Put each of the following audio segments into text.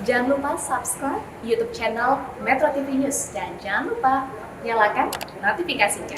Jangan lupa subscribe YouTube channel Metro TV News dan jangan lupa nyalakan notifikasinya.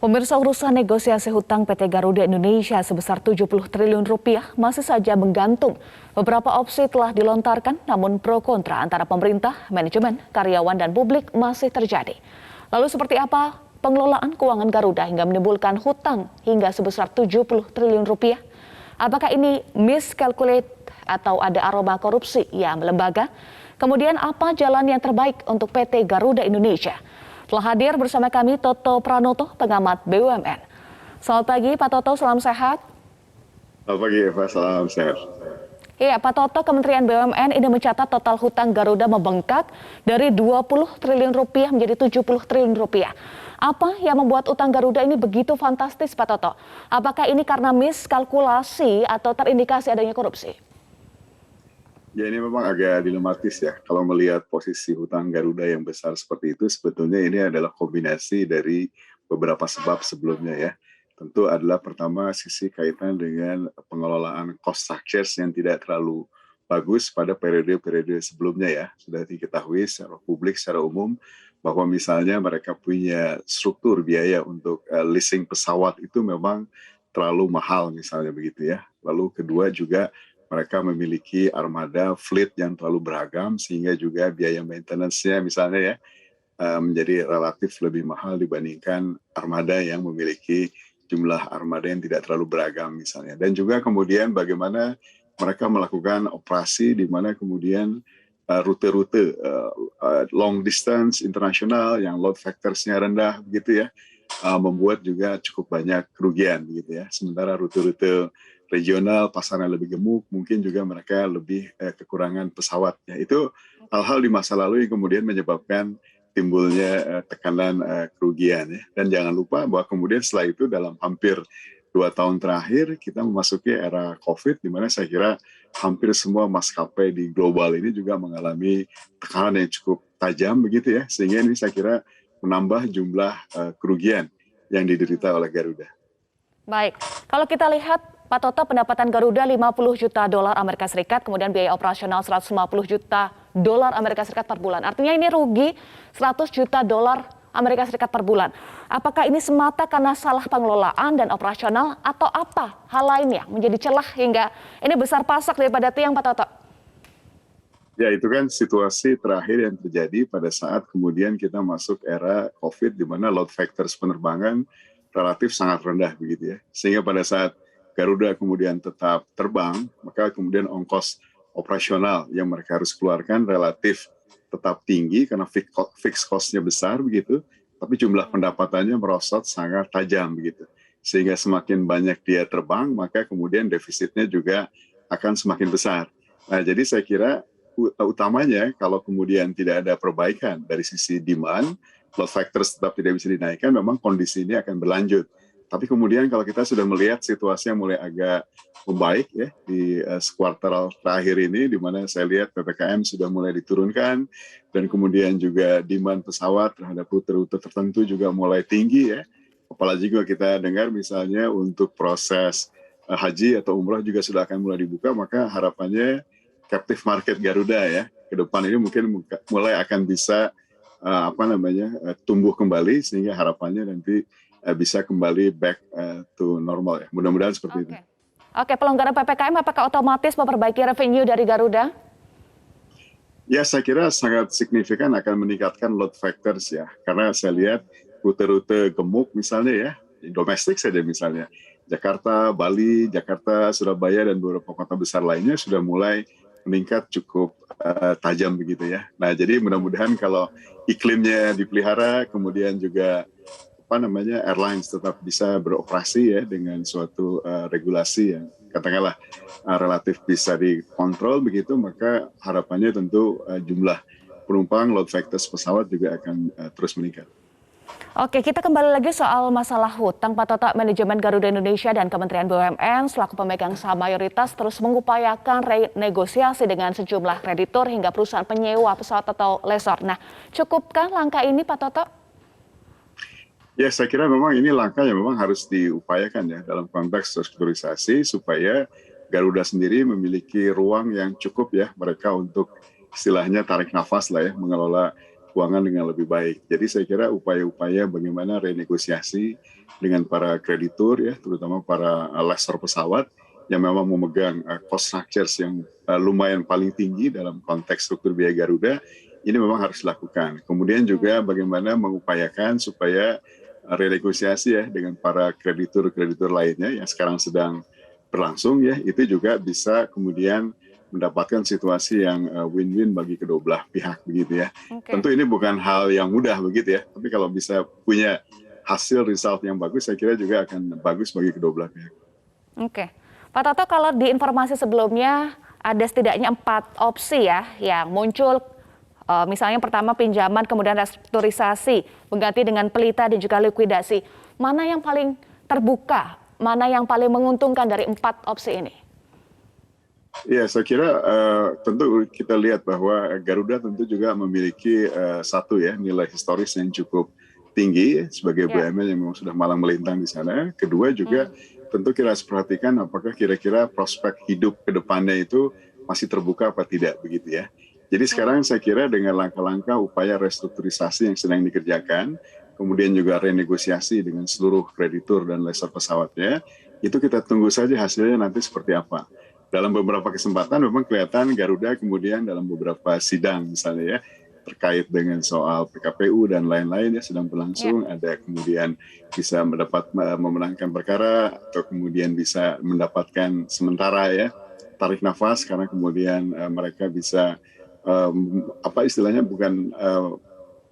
Pemirsa, urusan negosiasi hutang PT Garuda Indonesia sebesar 70 triliun rupiah masih saja menggantung. Beberapa opsi telah dilontarkan, namun pro kontra antara pemerintah, manajemen, karyawan, dan publik masih terjadi. Lalu seperti apa pengelolaan keuangan Garuda hingga menimbulkan hutang hingga sebesar 70 triliun rupiah? Apakah ini miscalculate atau ada aroma korupsi yang melembaga? Kemudian apa jalan yang terbaik untuk PT Garuda Indonesia? Telah hadir bersama kami Toto Pranoto, pengamat BUMN. Selamat pagi Pak Toto, salam sehat. Selamat pagi Eva, salam sehat. Iya Pak Toto, Kementerian BUMN ini mencatat total hutang Garuda membengkak dari 20 triliun rupiah menjadi 70 triliun rupiah. Apa yang membuat utang Garuda ini begitu fantastis Pak Toto? Apakah ini karena miskalkulasi atau terindikasi adanya korupsi? Ya, ini memang agak dilematis ya. Kalau melihat posisi hutang Garuda yang besar seperti itu, sebetulnya ini adalah kombinasi dari beberapa sebab sebelumnya ya. Tentu adalah pertama sisi kaitan dengan pengelolaan cost structures yang tidak terlalu bagus pada periode-periode sebelumnya ya. Sudah diketahui secara publik, secara umum, bahwa misalnya mereka punya struktur biaya untuk leasing pesawat itu memang terlalu mahal misalnya begitu ya. Lalu kedua juga mereka memiliki armada fleet yang terlalu beragam sehingga juga biaya maintenance-nya misalnya ya menjadi relatif lebih mahal dibandingkan armada yang memiliki jumlah armada yang tidak terlalu beragam misalnya. Dan juga kemudian bagaimana mereka melakukan operasi di mana kemudian rute-rute long distance internasional yang load factors-nya rendah begitu ya, membuat juga cukup banyak kerugian gitu ya. Sementara rute-rute regional pasarnya lebih gemuk, mungkin juga mereka lebih kekurangan pesawat. Ya, itu hal-hal di masa lalu yang kemudian menyebabkan timbulnya tekanan kerugian. Ya. Dan jangan lupa bahwa kemudian setelah itu dalam hampir 2 tahun terakhir kita memasuki era COVID, di mana saya kira hampir semua maskapai di global ini juga mengalami tekanan yang cukup tajam begitu ya, sehingga ini saya kira menambah jumlah kerugian yang diderita oleh Garuda. Baik, kalau kita lihat Pak Toto, pendapatan Garuda 50 juta dolar Amerika Serikat, kemudian biaya operasional 150 juta dolar Amerika Serikat per bulan. Artinya ini rugi 100 juta dolar Amerika Serikat per bulan. Apakah ini semata karena salah pengelolaan dan operasional atau apa hal lainnya menjadi celah hingga ini besar pasak daripada tiang Pak Toto? Ya, itu kan situasi terakhir yang terjadi pada saat kemudian kita masuk era COVID di mana load factors penerbangan relatif sangat rendah begitu ya. Sehingga pada saat Garuda kemudian tetap terbang, maka kemudian ongkos operasional yang mereka harus keluarkan relatif tetap tinggi karena fixed cost-nya besar begitu, tapi jumlah pendapatannya merosot sangat tajam begitu. Sehingga semakin banyak dia terbang, maka kemudian defisitnya juga akan semakin besar. Nah, jadi saya kira utamanya kalau kemudian tidak ada perbaikan dari sisi demand, load factors tetap tidak bisa dinaikkan, memang kondisi ini akan berlanjut. Tapi kemudian kalau kita sudah melihat situasi yang mulai agak membaik ya di kuartal terakhir ini, di mana saya lihat PPKM sudah mulai diturunkan dan kemudian juga demand pesawat terhadap rute-rute tertentu juga mulai tinggi ya. Apalagi juga kita dengar misalnya untuk proses haji atau umroh juga sudah akan mulai dibuka, maka harapannya captive market Garuda ya ke depan ini mungkin mulai akan bisa tumbuh kembali sehingga harapannya nanti bisa kembali back to normal ya. Mudah-mudahan seperti itu. Oke, pelonggaran PPKM apakah otomatis memperbaiki revenue dari Garuda? Ya, saya kira sangat signifikan akan meningkatkan load factors ya. Karena saya lihat rute-rute gemuk misalnya ya, domestik saja misalnya. Jakarta, Bali, Jakarta, Surabaya, dan beberapa kota besar lainnya sudah mulai meningkat cukup tajam begitu ya. Nah, jadi mudah-mudahan kalau iklimnya dipelihara, kemudian juga airlines tetap bisa beroperasi ya dengan suatu regulasi yang katakanlah relatif bisa dikontrol begitu, maka harapannya tentu jumlah penumpang, load factors pesawat juga akan terus meningkat. Oke, kita kembali lagi soal masalah hutang Pak Toto. Manajemen Garuda Indonesia dan Kementerian BUMN selaku pemegang saham mayoritas terus mengupayakan renegosiasi dengan sejumlah kreditur hingga perusahaan penyewa pesawat atau lessor. Nah, cukupkah langkah ini Pak Toto? Ya, saya kira memang ini langkah yang memang harus diupayakan ya dalam konteks restrukturisasi supaya Garuda sendiri memiliki ruang yang cukup ya mereka untuk istilahnya tarik nafas lah ya, mengelola keuangan dengan lebih baik. Jadi saya kira upaya-upaya bagaimana renegosiasi dengan para kreditur ya, terutama para lessor pesawat yang memang memegang cost structures yang lumayan paling tinggi dalam konteks struktur biaya Garuda, ini memang harus dilakukan. Kemudian juga bagaimana mengupayakan supaya renegosiasi ya dengan para kreditur-kreditur lainnya yang sekarang sedang berlangsung ya, itu juga bisa kemudian mendapatkan situasi yang win-win bagi kedua belah pihak begitu ya. Tentu ini bukan hal yang mudah begitu ya, tapi kalau bisa punya hasil result yang bagus, saya kira juga akan bagus bagi kedua belah pihak. Oke, Pak Toto, kalau di informasi sebelumnya ada setidaknya 4 opsi ya yang muncul. Misalnya pertama pinjaman, kemudian restrukturisasi, mengganti dengan pelita dan juga likuidasi. Mana yang paling terbuka, mana yang paling menguntungkan dari 4 opsi ini? Ya, saya kira tentu kita lihat bahwa Garuda tentu juga memiliki satu ya nilai historis yang cukup tinggi sebagai BUMN yang memang sudah malang melintang di sana. Kedua juga tentu kita harus perhatikan apakah kira-kira prospek hidup ke depannya itu masih terbuka apa tidak begitu ya. Jadi sekarang saya kira dengan langkah-langkah upaya restrukturisasi yang sedang dikerjakan, kemudian juga renegosiasi dengan seluruh kreditur dan lessor pesawatnya, itu kita tunggu saja hasilnya nanti seperti apa. Dalam beberapa kesempatan memang kelihatan Garuda kemudian dalam beberapa sidang misalnya ya, terkait dengan soal PKPU dan lain-lain ya sedang berlangsung, ada kemudian bisa memenangkan perkara atau kemudian bisa mendapatkan sementara ya tarik nafas karena kemudian mereka bisa apa istilahnya bukan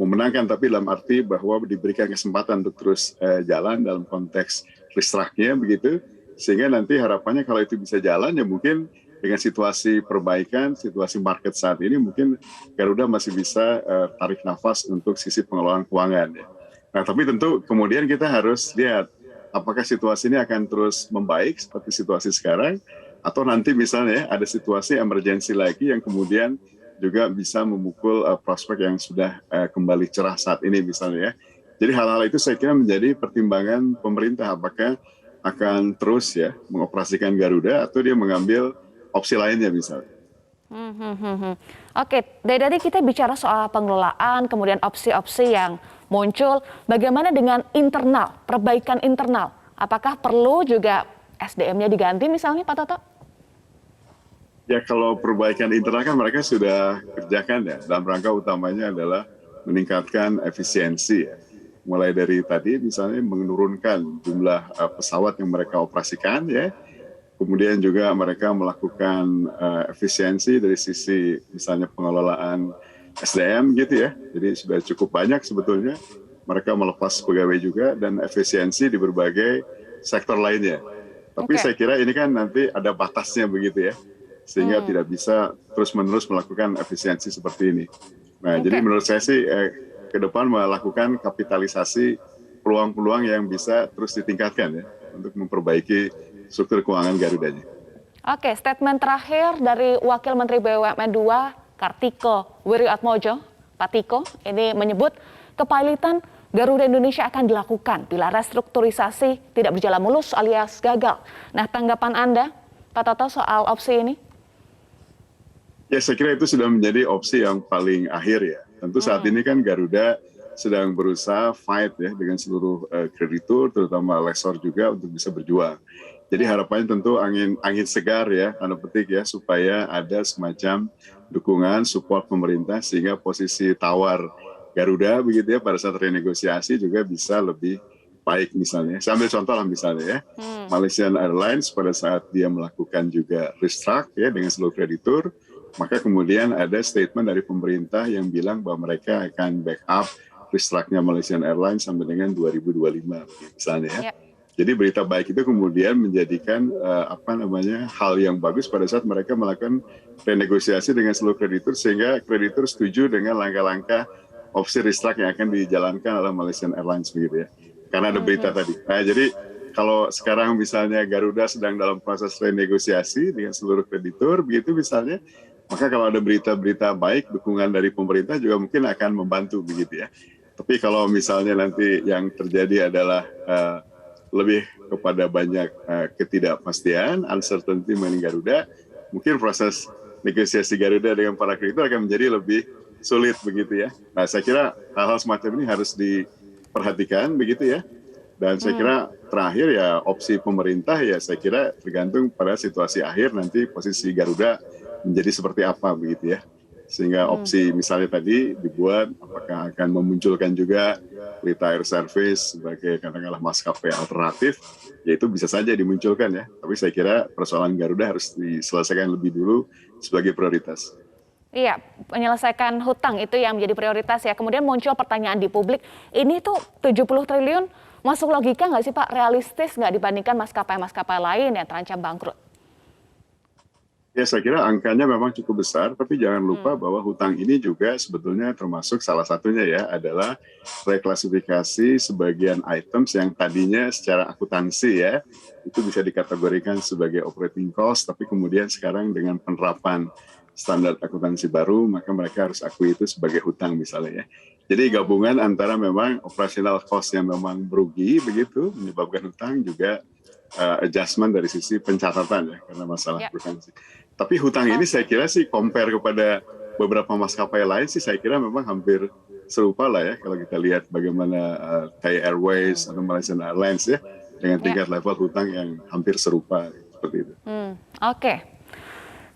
memenangkan tapi dalam arti bahwa diberikan kesempatan untuk terus jalan dalam konteks restructure begitu, sehingga nanti harapannya kalau itu bisa jalan ya mungkin dengan situasi perbaikan, situasi market saat ini mungkin Garuda masih bisa tarik nafas untuk sisi pengelolaan keuangan ya. Nah tapi tentu kemudian kita harus lihat apakah situasi ini akan terus membaik seperti situasi sekarang atau nanti misalnya ada situasi emergensi lagi yang kemudian juga bisa memukul prospek yang sudah kembali cerah saat ini misalnya ya. Jadi hal-hal itu saya kira menjadi pertimbangan pemerintah apakah akan terus ya mengoperasikan Garuda atau dia mengambil opsi lainnya misalnya. Oke, dari tadi kita bicara soal pengelolaan, kemudian opsi-opsi yang muncul. Bagaimana dengan internal, perbaikan internal? Apakah perlu juga SDM-nya diganti misalnya Pak Toto? Ya kalau perbaikan internal kan mereka sudah kerjakan ya. Dalam rangka utamanya adalah meningkatkan efisiensi ya. Mulai dari tadi misalnya menurunkan jumlah pesawat yang mereka operasikan ya. Kemudian juga mereka melakukan efisiensi dari sisi misalnya pengelolaan SDM gitu ya. Jadi sudah cukup banyak sebetulnya. Mereka melepas pegawai juga dan efisiensi di berbagai sektor lainnya. Tapi saya kira ini kan nanti ada batasnya begitu ya. Sehingga tidak bisa terus-menerus melakukan efisiensi seperti ini. Nah, jadi menurut saya sih ke depan melakukan kapitalisasi peluang-peluang yang bisa terus ditingkatkan ya untuk memperbaiki struktur keuangan Garudanya. Oke, statement terakhir dari Wakil Menteri BUMN 2 Kartiko Wirjoatmojo, Pak Tiko, ini menyebut kepailitan Garuda Indonesia akan dilakukan bila restrukturisasi tidak berjalan mulus alias gagal. Nah, tanggapan Anda, Pak Toto, soal opsi ini? Ya, saya kira itu sudah menjadi opsi yang paling akhir ya. Tentu saat ini kan Garuda sedang berusaha fight ya dengan seluruh kreditur, terutama lessor juga untuk bisa berjuang. Jadi harapannya tentu angin segar ya, tanda petik ya, supaya ada semacam dukungan, support pemerintah sehingga posisi tawar Garuda begitu ya pada saat renegosiasi juga bisa lebih baik misalnya. Saya ambil contoh lah misalnya ya, Malaysian Airlines pada saat dia melakukan juga restruct ya dengan seluruh kreditur, maka kemudian ada statement dari pemerintah yang bilang bahwa mereka akan backup restruct-nya Malaysian Airlines sampai dengan 2025 misalnya ya. Jadi berita baik itu kemudian menjadikan hal yang bagus pada saat mereka melakukan renegosiasi dengan seluruh kreditur sehingga kreditur setuju dengan langkah-langkah opsi restruct yang akan dijalankan oleh Malaysian Airlines begitu ya. Karena ada berita tadi. Nah, jadi kalau sekarang misalnya Garuda sedang dalam proses renegosiasi dengan seluruh kreditur begitu misalnya, maka kalau ada berita-berita baik dukungan dari pemerintah juga mungkin akan membantu begitu ya. Tapi kalau misalnya nanti yang terjadi adalah lebih kepada banyak ketidakpastian, uncertainty mengenai Garuda, mungkin proses negosiasi Garuda dengan para kreditur akan menjadi lebih sulit begitu ya. Nah, saya kira hal-hal semacam ini harus diperhatikan begitu ya. Dan saya kira terakhir ya opsi pemerintah ya saya kira tergantung pada situasi akhir nanti posisi Garuda menjadi seperti apa begitu ya. Sehingga opsi misalnya tadi dibuat apakah akan memunculkan juga Pelita Air Service sebagai katakanlah maskapai alternatif, ya itu bisa saja dimunculkan ya. Tapi saya kira persoalan Garuda harus diselesaikan lebih dulu sebagai prioritas. Iya, menyelesaikan hutang itu yang menjadi prioritas ya. Kemudian muncul pertanyaan di publik, ini tuh 70 triliun masuk logika nggak sih Pak? Realistis nggak dibandingkan maskapai-maskapai lain yang terancam bangkrut? Ya, saya kira angkanya memang cukup besar, tapi jangan lupa bahwa hutang ini juga sebetulnya termasuk salah satunya ya adalah reklasifikasi sebagian items yang tadinya secara akuntansi ya, itu bisa dikategorikan sebagai operating cost, tapi kemudian sekarang dengan penerapan standar akuntansi baru, maka mereka harus akui itu sebagai hutang misalnya ya. Jadi gabungan antara memang operational cost yang memang merugi begitu, menyebabkan hutang juga adjustment dari sisi pencatatan ya, karena masalah akuntansi. Tapi hutang ini saya kira sih compare kepada beberapa maskapai lain sih saya kira memang hampir serupa lah ya, kalau kita lihat bagaimana Thai Airways atau Malaysian Airlines ya, dengan tingkat level hutang yang hampir serupa seperti itu. Oke.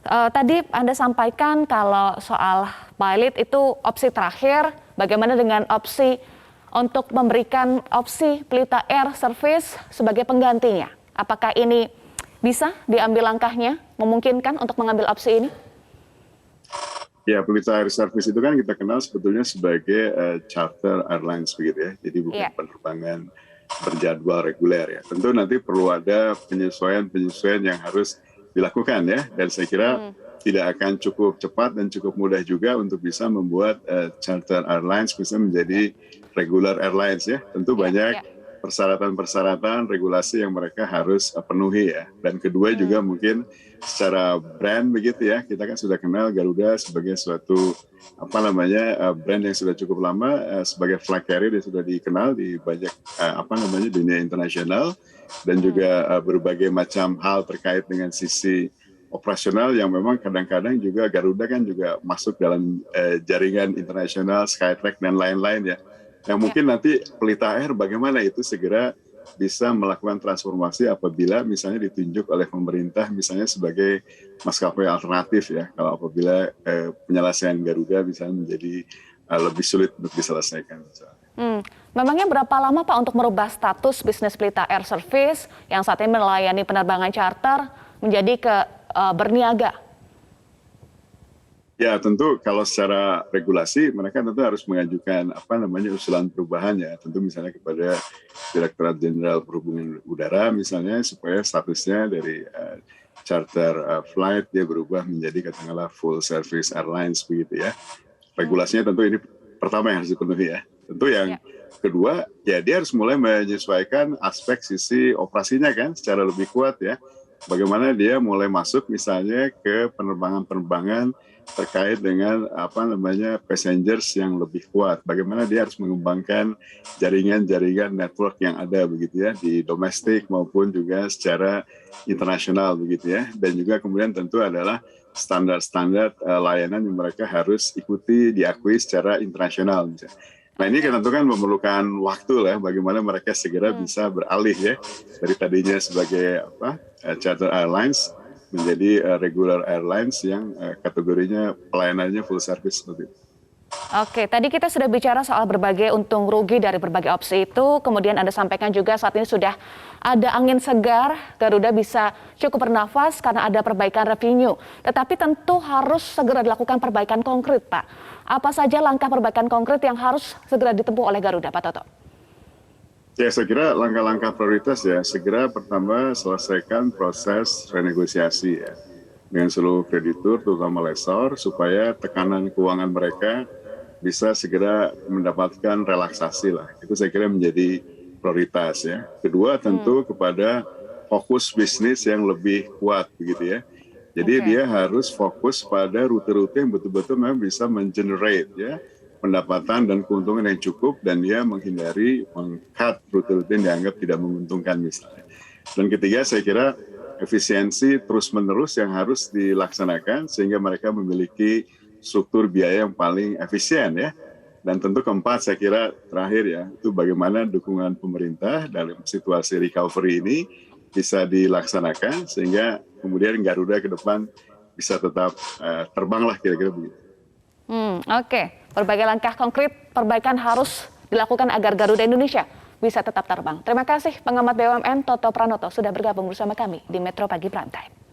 Tadi Anda sampaikan kalau soal pilot itu opsi terakhir, bagaimana dengan opsi untuk memberikan opsi Pelita Air Service sebagai penggantinya? Apakah ini bisa diambil langkahnya, memungkinkan untuk mengambil opsi ini? Ya, Pelita Air Service itu kan kita kenal sebetulnya sebagai charter airlines begitu ya, jadi bukan penerbangan berjadwal reguler ya. Tentu nanti perlu ada penyesuaian yang harus dilakukan ya, dan saya kira tidak akan cukup cepat dan cukup mudah juga untuk bisa membuat charter airlines bisa menjadi regular airlines ya. Tentu banyak persyaratan-persyaratan regulasi yang mereka harus penuhi ya. Dan kedua juga mungkin secara brand begitu ya, kita kan sudah kenal Garuda sebagai suatu brand yang sudah cukup lama sebagai flag carrier yang sudah dikenal di banyak dunia internasional, dan juga berbagai macam hal terkait dengan sisi operasional yang memang kadang-kadang juga Garuda kan juga masuk dalam jaringan internasional, Skytrax dan lain-lain ya. Yang mungkin nanti Pelita Air bagaimana itu segera bisa melakukan transformasi apabila misalnya ditunjuk oleh pemerintah misalnya sebagai maskapai alternatif ya, kalau apabila penyelesaian Garuda bisa menjadi lebih sulit untuk diselesaikan. Memangnya berapa lama Pak untuk merubah status bisnis Pelita Air Service yang saat ini melayani penerbangan charter menjadi berniaga? Ya tentu kalau secara regulasi mereka tentu harus mengajukan usulan perubahannya, tentu misalnya kepada Direktorat Jenderal Perhubungan Udara misalnya supaya statusnya dari charter flight dia berubah menjadi katakanlah full service airlines begitu ya. Regulasinya tentu ini pertama yang harus dipenuhi ya. Tentu yang kedua ya dia harus mulai menyesuaikan aspek sisi operasinya kan secara lebih kuat ya. Bagaimana dia mulai masuk misalnya ke penerbangan-penerbangan terkait dengan passengers yang lebih kuat. Bagaimana dia harus mengembangkan jaringan-jaringan network yang ada begitu ya di domestik maupun juga secara internasional begitu ya. Dan juga kemudian tentu adalah standar-standar layanan yang mereka harus ikuti diakui secara internasional misalnya. Nah ini kan tentu kan memerlukan waktu lah bagaimana mereka segera bisa beralih ya dari tadinya sebagai charter airlines menjadi regular airlines yang kategorinya pelayanannya full service seperti itu. Oke, tadi kita sudah bicara soal berbagai untung rugi dari berbagai opsi itu, kemudian Anda sampaikan juga saat ini sudah ada angin segar, Garuda bisa cukup bernafas karena ada perbaikan revenue. Tetapi tentu harus segera dilakukan perbaikan konkret, Pak. Apa saja langkah perbaikan konkret yang harus segera ditempuh oleh Garuda, Pak Toto? Ya, saya kira langkah-langkah prioritas ya, segera pertama selesaikan proses renegosiasi ya dengan seluruh kreditur, terutama lessor, supaya tekanan keuangan mereka bisa segera mendapatkan relaksasi lah. Itu saya kira menjadi prioritas ya. Kedua tentu kepada fokus bisnis yang lebih kuat begitu ya. Jadi dia harus fokus pada rute-rute yang betul-betul memang bisa mengenerate ya pendapatan dan keuntungan yang cukup, dan dia menghindari meng-cut rute-rute yang dianggap tidak menguntungkan misalnya. Dan ketiga, saya kira efisiensi terus-menerus yang harus dilaksanakan sehingga mereka memiliki struktur biaya yang paling efisien ya. Dan tentu keempat, saya kira terakhir ya, itu bagaimana dukungan pemerintah dalam situasi recovery ini bisa dilaksanakan sehingga kemudian Garuda ke depan bisa tetap terbang lah kira-kira begitu. Oke. Berbagai langkah konkret perbaikan harus dilakukan agar Garuda Indonesia bisa tetap terbang. Terima kasih pengamat BUMN Toto Pranoto sudah bergabung bersama kami di Metro Pagi Prime Time.